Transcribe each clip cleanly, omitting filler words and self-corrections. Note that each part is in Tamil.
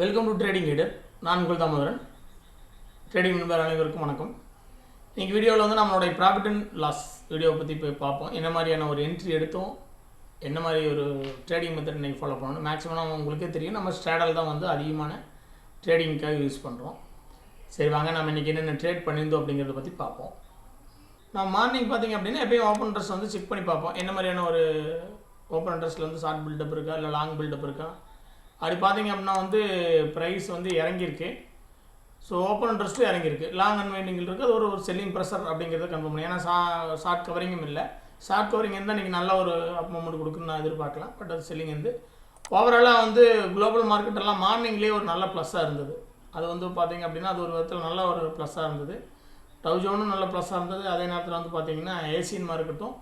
Welcome to trading leader. நான் உங்கள் தாமோதரன். ட்ரேடிங் நண்பர் அனைவருக்கும் வணக்கம். இன்றைக்கி வீடியோவில் வந்து நம்மளுடைய ப்ராஃபிட் அண்ட் லாஸ் வீடியோவை பற்றி போய் பார்ப்போம். என்ன மாதிரியான ஒரு என்ட்ரி எடுத்தோம், என்ன மாதிரி ஒரு ட்ரேடிங் மெத்தட் இன்றைக்கி ஃபாலோ பண்ணணும். மேக்ஸிமம் உங்களுக்கே தெரியும், நம்ம ஸ்ட்ராடல் தான் வந்து அதிகமான ட்ரேடிங்க்காக யூஸ் பண்ணுறோம். சரி வாங்க, நம்ம இன்றைக்கி என்னென்ன ட்ரேட் பண்ணியிருந்தோம் அப்படிங்கிறத பற்றி பார்ப்போம். நான் மார்னிங் பார்த்திங்க அப்படின்னா எப்பயும் ஓப்பன் இன்ட்ரெஸ்ட் வந்து செக் பண்ணி பார்ப்போம். என்ன மாதிரியான ஒரு ஓப்பன் இன்ட்ரெஸ்ட்டில் வந்து ஷார்ட் பில்டப் இருக்கா இல்லை லாங் பில்டப் இருக்கா. அப்படி பார்த்திங்க அப்படின்னா வந்து ப்ரைஸ் வந்து இறங்கியிருக்கு. ஸோ ஓப்பன் இன்ட்ரெஸ்ட்டும் இறங்கியிருக்கு. லாங் அன்வைண்டிங்கில் இருக்குது. அது ஒரு செல்லிங் ப்ரெஷர் அப்படிங்கிறத கன்ஃபார்ம் பண்ணி, ஏன்னா ஷார்ட் கவரிங்கும் இல்லை. ஷார்ட் கவரிங் இருந்தால் இன்றைக்கி நல்ல ஒரு அப் மூமெண்ட் கொடுக்குன்னு நான் எதிர்பார்க்கலாம். பட் அது செல்லிங் வந்து ஓவராலாக வந்து குளோபல் மார்க்கெட் எல்லாம் மார்னிங்லேயே ஒரு நல்ல ப்ளஸ்ஸாக இருந்தது. அது வந்து பார்த்திங்க அப்படின்னா அது ஒரு விதத்தில் நல்ல ஒரு ப்ளஸ்ஸாக இருந்தது. டவ் ஜோனும் நல்ல ப்ளஸ்ஸாக இருந்தது. அதே நேரத்தில் வந்து பார்த்திங்கன்னா ஏசியன் மார்க்கெட்டும்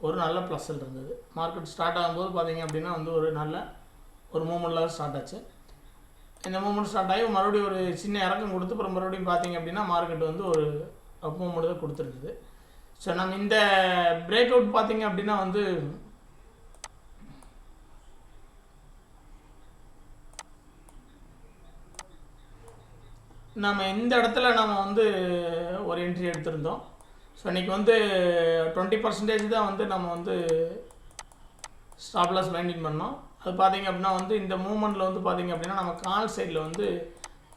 ஒரு நல்ல ப்ளஸ்ஸில் இருந்தது. மார்க்கெட் ஸ்டார்ட் ஆகும்போது பார்த்திங்க அப்படின்னா வந்து ஒரு நல்ல ஒரு மூமெண்ட்டில் ஸ்டார்ட் ஆச்சு. இந்த மூமெண்ட் ஸ்டார்ட் ஆகி மறுபடியும் ஒரு சின்ன இறக்கம் கொடுத்து அப்புறம் மறுபடியும் பார்த்திங்க அப்படின்னா மார்க்கெட் வந்து ஒரு அப் மூமெண்ட் தான் கொடுத்துருக்குது. ஸோ நம்ம இந்த பிரேக் அவுட் பார்த்திங்க அப்படின்னா வந்து நம்ம இந்த இடத்துல நம்ம வந்து ஒரு என்ட்ரி எடுத்திருந்தோம். ஸோ இன்றைக்கி வந்து 20% தான் வந்து நம்ம வந்து ஸ்டாப் லாஸ் மெயின்டைன் பண்ணோம். அது பார்த்திங்க அப்படின்னா வந்து இந்த மூமெண்ட்டில் வந்து பார்த்திங்க அப்படின்னா நம்ம கால் சைடில் வந்து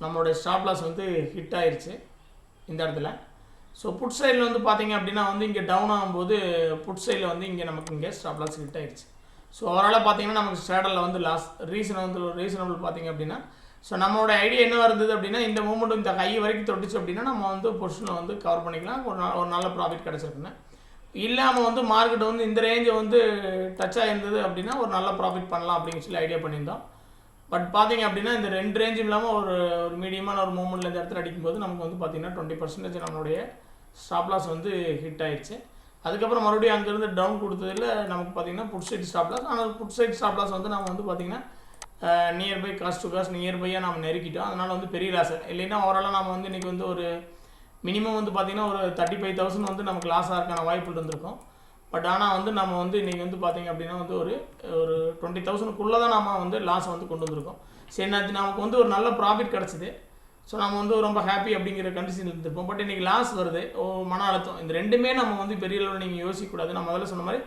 நம்மளுடைய ஸ்டாப் லாஸ் வந்து ஹிட் ஆயிடுச்சு இந்த இடத்துல. ஸோ புட் சைடில் வந்து பார்த்திங்க அப்படின்னா வந்து இங்கே டவுன் ஆகும்போது புட் சைடில் வந்து இங்கே நமக்கு இங்கே ஸ்டாப் லாஸ் ஹிட் ஆயிடுச்சு. ஸோ ஓவராலாக பார்த்திங்கன்னா நமக்கு ஸ்ட்ராடலில் வந்து லாஸ் ரீசனபிள் பார்த்திங்க அப்படின்னா ஸோ நம்மளோட ஐடியா என்ன இருந்தது அப்படின்னா இந்த மூமெண்ட் இந்த ஹை வரைக்கும் தொட்டுச்சு அப்படின்னா நம்ம வந்து பொசிஷனை வந்து கவர் பண்ணிக்கலாம், ஒரு நல்ல ப்ராஃபிட் கிடச்சிருக்குன்னு. இல்லாமல் வந்து மார்க்கெட் வந்து இந்த ரேஞ்சை வந்து டச் ஆகிருந்தது அப்படின்னா ஒரு நல்ல ப்ராஃபிட் பண்ணலாம் அப்படின்னு சொல்லி ஐடியா பண்ணியிருந்தோம். பட் பார்த்திங்க அப்படின்னா இந்த ரெண்டு ரேஞ்சும் இல்லாமல் ஒரு மீடியமான ஒரு மூமெண்ட்டில் இந்த இடத்துல அடிக்கும்போது நமக்கு வந்து பார்த்திங்கன்னா 20% நம்மளுடைய ஸ்டாப் லாஸ் வந்து ஹிட் ஆகிடுச்சு. அதுக்கப்புறம் மறுபடியும் அங்கேருந்து டவுன் கொடுத்ததில் நமக்கு பார்த்திங்கன்னா புட் சைட் ஸ்டாப் லாஸ். ஆனால் புட் சைட் ஸ்டாப் லாஸ் வந்து நம்ம வந்து பார்த்திங்கன்னா நியர்பை காஸ்ட் டு காஸ்ட் நியர்பையாக நம்ம நெருக்கிட்டோம். அதனால் வந்து பெரிய லாஸ் இல்லைன்னா ஓவராலாக நம்ம வந்து இன்றைக்கி வந்து ஒரு மினிமம் வந்து பார்த்திங்கன்னா ஒரு 35,000 வந்து நமக்கு லாஸ் ஆகிறதுக்கான வாய்ப்பு இருந்திருக்கும். பட் ஆனால் வந்து நம்ம வந்து இன்றைக்கி வந்து பார்த்திங்க அப்படின்னா வந்து ஒரு 20,000க்குள்ளே தான் நம்ம வந்து லாஸை வந்து கொண்டு வந்திருக்கோம். சரி, நமக்கு வந்து ஒரு நல்ல ப்ராஃபிட் கிடச்சிது. ஸோ நம்ம வந்து ரொம்ப ஹாப்பி அப்படிங்கிற கண்டிஷன் இருந்திருப்போம். பட் இன்றைக்கி லாஸ் வருது, மன அழுத்தம். இந்த ரெண்டுமே நம்ம வந்து பெரிய அளவில் நீங்கள் யோசிக்கக்கூடாது. நான் முதல்ல சொன்ன மாதிரி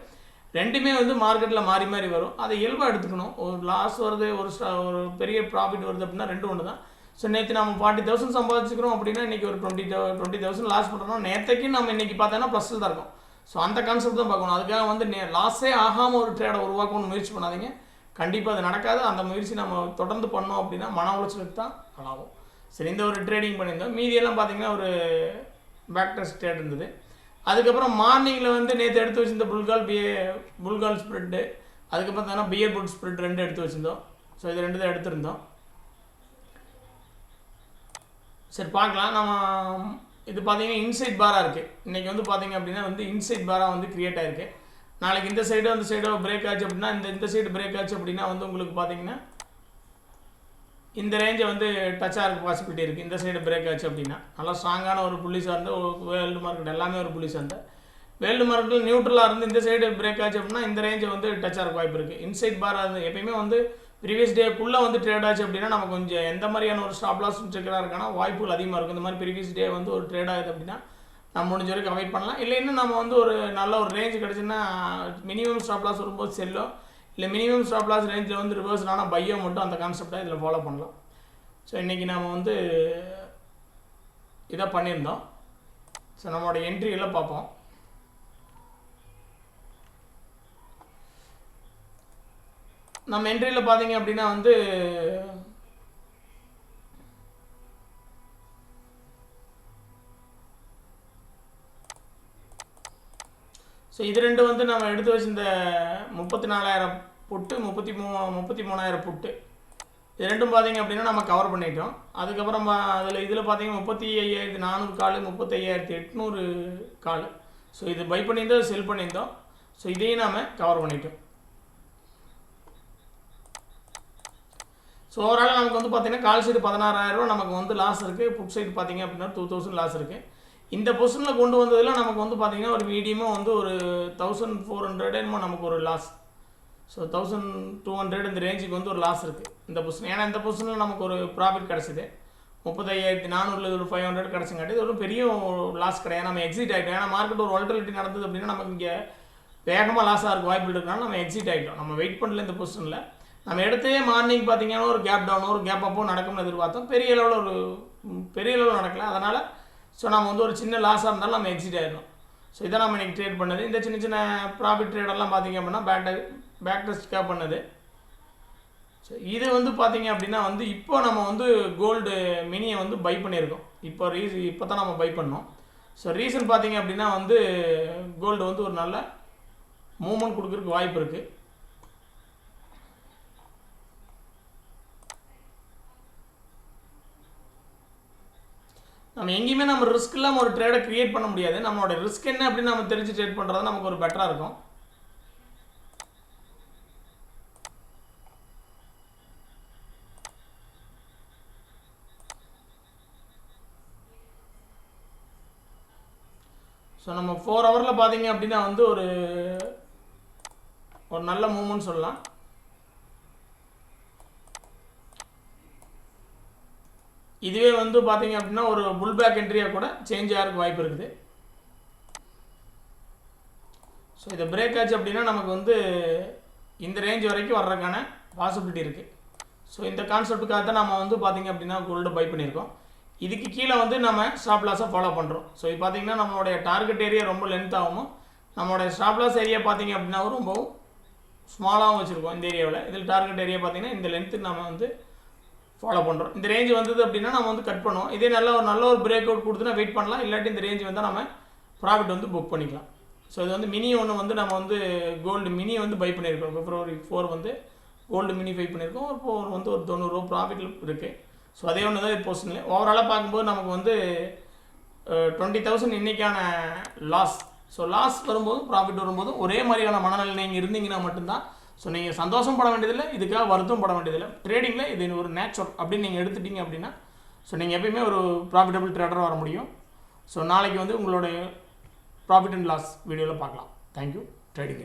ரெண்டுமே வந்து மார்க்கெட்டில் மாறி மாறி வரும். அதை இயல்பாக எடுத்துக்கணும். ஒரு லாஸ் வருது, ஒரு பெரிய ப்ராஃபிட் வருது அப்படின்னா ரெண்டு ஒன்று தான். ஸோ நேற்று நம்ம 40,000 சம்பாதிச்சுக்கிறோம் அப்படின்னா இன்றைக்கி ஒரு 20,000 லாஸ் பண்ணுறோம். நேற்றுக்கு நம்ம இன்றைக்கி பார்த்தோன்னா ப்ளஸில் தான் இருக்கும். ஸோ அந்த கான்செப்ட் தான் பார்க்கணும். அதுக்காக வந்து லாஸே ஆகாமல் ஒரு ட்ரேடை உருவாக்கணும்னு முயற்சி பண்ணாதீங்க. கண்டிப்பாக அது நடக்காது. அந்த முயற்சி நம்ம தொடர்ந்து பண்ணோம் அப்படின்னா மன உளைச்சலுக்கு தான் ஆகும். சரி, இந்த ஒரு ட்ரேடிங் பண்ணியிருந்தோம். மீதியெல்லாம் பார்த்திங்கன்னா ஒரு பேக் டெஸ்ட் ட்ரேட் இருந்தது. அதுக்கப்புறம் மார்னிங்கில் வந்து நேற்று எடுத்து வச்சுருந்த புல்கால் ஸ்ப்ரெட்டு, அதுக்கப்புறம் பார்த்தீங்கன்னா பியர் புட் ஸ்ப்ரெட் 2 எடுத்து வச்சுருந்தோம். ஸோ இது 2 தான் எடுத்திருந்தோம். சரி பார்க்கலாம். நம்ம இது பார்த்திங்கன்னா இன்சைட் பாராக இருக்குது. இன்றைக்கி வந்து பார்த்திங்க அப்படின்னா வந்து இன்சைட் பாராக வந்து க்ரியேட் ஆகிருக்கு. நாளைக்கு இந்த சைடோ அந்த சைடோ பிரேக் ஆச்சு அப்படின்னா இந்த சைடு பிரேக் ஆச்சு அப்படின்னா வந்து உங்களுக்கு பார்த்திங்கன்னா இந்த ரேஞ்சை வந்து டச் ஆகிறதுக்கு பாசிபிலிட்டி இருக்குது. இந்த சைடு பிரேக் ஆச்சு அப்படின்னா நல்லா ஸ்ட்ராங்கான ஒரு புள்ளி சார்ந்த வேர்ல்டு மார்க்கெட் எல்லாமே ஒரு புள்ளி சார்ந்த வேர்ல்டு மார்க்கெட்டில் நியூட்ரலாக இருந்து இந்த சைடு பிரேக் ஆச்சு அப்படின்னா இந்த ரேஞ்சை வந்து டச் ஆகிறதுக்கு வாய்ப்பு இருக்குது. இன்சைட் பாராக இருந்து எப்பயுமே வந்து ப்ரீவியஸ் டேக்குள்ளே வந்து ட்ரேட் ஆச்சு அப்படின்னா நம்ம கொஞ்சம் எந்த மாதிரியான ஒரு ஸ்டாப் லாஸ் ட்ரிக்கராக இருக்கானா வாய்ப்புகள் அதிகமாக இருக்கும். இந்த மாதிரி ப்ரீவியஸ் டே வந்து ஒரு ட்ரேட் ஆகுது அப்படின்னா நம்ம முடிஞ்ச வரைக்கும் அவாய்ட் பண்ணலாம். இல்லை இன்னும் நம்ம வந்து ஒரு நல்ல ஒரு ரேஞ்சு கிடச்சுன்னா மினிமம் ஸ்டாப் லாஸ் வரும்போது செல்லோ, இல்லை மினிமம் ஸ்டாப் லாஸ் ரேஞ்சில் வந்து ரிவர்ஸ் ஆனால் பையோ மட்டும் அந்த கான்செப்டாக இதில் ஃபாலோ பண்ணலாம். ஸோ இன்றைக்கி நாம் வந்து இதை பண்ணியிருந்தோம். ஸோ நம்மளோட என்ட்ரியெல்லாம் பார்ப்போம். நம்ம என்ட்ரியில் பார்த்தீங்க அப்படின்னா வந்து ஸோ இது ரெண்டு வந்து நம்ம எடுத்து வச்சிருந்த 34,000 புட்டு 33,000 புட்டு இது ரெண்டும் பார்த்திங்க அப்படின்னா நம்ம கவர் பண்ணிட்டோம். அதுக்கப்புறம் இதில் பார்த்திங்கன்னா 35,400 கால் 35,800 கால். ஸோ இது பை பண்ணியிருந்தோம், செல் பண்ணியிருந்தோம். ஸோ இதையும் நாம் கவர் பண்ணிட்டோம். ஸோ ஓவரால் நமக்கு வந்து பார்த்திங்கன்னா கால் சைடு 16,000 நமக்கு வந்து லாஸ் இருக்குது. புட் சைடு பார்த்திங்க அப்படின்னா 2,000 லாஸ் இருக்குது. இந்த பொசிஷனில் கொண்டு வந்ததில் நமக்கு வந்து பார்த்திங்கன்னா ஒரு மீடியமாக வந்து ஒரு 1,400 நமக்கு ஒரு லாஸ். ஸோ 1200 இந்த ரேஞ்சுக்கு வந்து ஒரு லாஸ் இருக்குது இந்த பொசிஷன். ஏன்னா இந்த பொசிஷனில் நமக்கு ஒரு ப்ராஃபிட் கிடச்சிது 35,400 ஒரு 500 கிடச்சங்காட்டி இது ஒரு பெரிய லாஸ் கிடையாது. நம்ம எக்ஸிட் ஆகிட்டோம். ஏன்னா மார்க்கெட் ஒரு வாலட்டிலிட்டி நடந்தது அப்படின்னா நமக்கு இங்கே வேகமாக லாஸாக இருக்கும் வாய்ப்பு இருக்கிறனால நம்ம எக்ஸிட் ஆகிட்டோம். நம்ம வெயிட் பண்ணல இந்த பொசிஷனில். நம்ம எடுத்தே மார்னிங் பார்த்தீங்கன்னா ஒரு கேப் டவுனோ ஒரு கேப் அப்போ நடக்கும்னு எதிர்பார்த்தோம். பெரிய அளவில் நடக்கல. அதனால் ஸோ நம்ம வந்து ஒரு சின்ன லாஸாக இருந்தாலும் நம்ம எக்ஸிட் ஆகிடணும். ஸோ இதை நம்ம இன்றைக்கி ட்ரேட் பண்ணது. இந்த சின்ன சின்ன ப்ராஃபிட் ட்ரேடெல்லாம் பார்த்திங்க அப்படின்னா பேக் டெஸ்ட்காக பண்ணது. ஸோ இது வந்து பார்த்திங்க அப்படின்னா வந்து இப்போ நம்ம வந்து கோல்டு மினியை வந்து பை பண்ணியிருக்கோம். இப்போ தான் நம்ம பை பண்ணோம். ஸோ ரீசன் பார்த்திங்க அப்படின்னா வந்து கோல்டு வந்து ஒரு நல்ல மூவ்மெண்ட் கொடுக்குறதுக்கு வாய்ப்பு இருக்குது. நம்ம எங்கேயுமே நம்ம ரிஸ்க் இல்லாமல் ஒரு ட்ரேடை க்ரியேட் பண்ண முடியாது. நம்மளோட ரிஸ்க் என்ன அப்படின்னு நம்ம தெரிஞ்சு ட்ரேட் பண்ணுறது நமக்கு ஒரு பெட்டராக இருக்கும். ஸோ நம்ம 4 ஹவரில் பார்த்தீங்க அப்படின்னா வந்து ஒரு நல்ல மூவ்மெண்ட் சொல்லலாம். இதுவே வந்து பார்த்தீங்க அப்படின்னா ஒரு புல் பேக் என்ட்ரியாக கூட சேஞ்ச் ஆகிறதுக்கு வாய்ப்பு இருக்குது. ஸோ இதை பிரேக் ஆச்சு அப்படின்னா நமக்கு வந்து இந்த ரேஞ்ச் வரைக்கும் வர்றதுக்கான பாசிபிலிட்டி இருக்குது. ஸோ இந்த கான்செப்டுக்காக தான் நம்ம வந்து பார்த்திங்க அப்படின்னா கோல்டு பை பண்ணியிருக்கோம். இதுக்கு கீழே வந்து நம்ம ஸ்டாப் லாஸை ஃபாலோ பண்ணுறோம். ஸோ இது பார்த்திங்கன்னா நம்மளுடைய டார்கெட் ஏரியா ரொம்ப லென்த் ஆகும். நம்மளுடைய ஸ்டாப் லாஸ் ஏரியா பார்த்திங்க அப்படின்னா ரொம்பவும் ஸ்மாலாகவும் வச்சுருக்கோம் இந்த ஏரியாவில். இதில் டார்கெட் ஏரியா பார்த்திங்கன்னா இந்த லென்த்து நம்ம வந்து ஃபாலோ பண்ணுறோம். இந்த ரேஞ்ச் வந்தது அப்படின்னா நம்ம வந்து கட் பண்ணுவோம். இதே நல்ல ஒரு பிரேக் அவுட் கொடுத்துனா வெயிட் பண்ணலாம். இல்லாட்டி இந்த ரேஞ்ச் வந்தால் நம்ம ப்ராஃபிட் வந்து புக் பண்ணிக்கலாம். ஸோ இது வந்து மினி ஒன்று வந்து நம்ம வந்து கோல்டு மினி வந்து பை பண்ணியிருக்கோம். February 4 வந்து கோல்டு மினி பை பண்ணியிருக்கோம். இப்போ வந்து ஒரு 90 ரூபா ப்ராஃபிட்டில் இருக்குது. ஸோ அதே ஒன்று தான் இது பொசிஷனில் ஓவராலாக பார்க்கும்போது நமக்கு வந்து 20,000 இன்றைக்கான லாஸ். ஸோ லாஸ் வரும்போது ப்ராஃபிட் வரும்போது ஒரே மாதிரியான மனநிலை நீங்கள் இருந்தீங்கன்னா மட்டும்தான். ஸோ நீங்கள் சந்தோஷம் பட வேண்டியதில்லை, இதுக்காக வருத்தம் பட வேண்டியதில்லை. ட்ரேடிங்கில் இது ஒரு நேச்சுரல் அப்படின்னு நீங்கள் எடுத்துட்டீங்க அப்படின்னா ஸோ நீங்கள் எப்பயுமே ஒரு ப்ராஃபிட்டபிள் ட்ரேடராக வர முடியும். ஸோ நாளைக்கு வந்து உங்களுடைய ப்ராஃபிட் அண்ட் லாஸ் வீடியோவில் பார்க்கலாம். தேங்க்யூ. ட்ரேடிங்.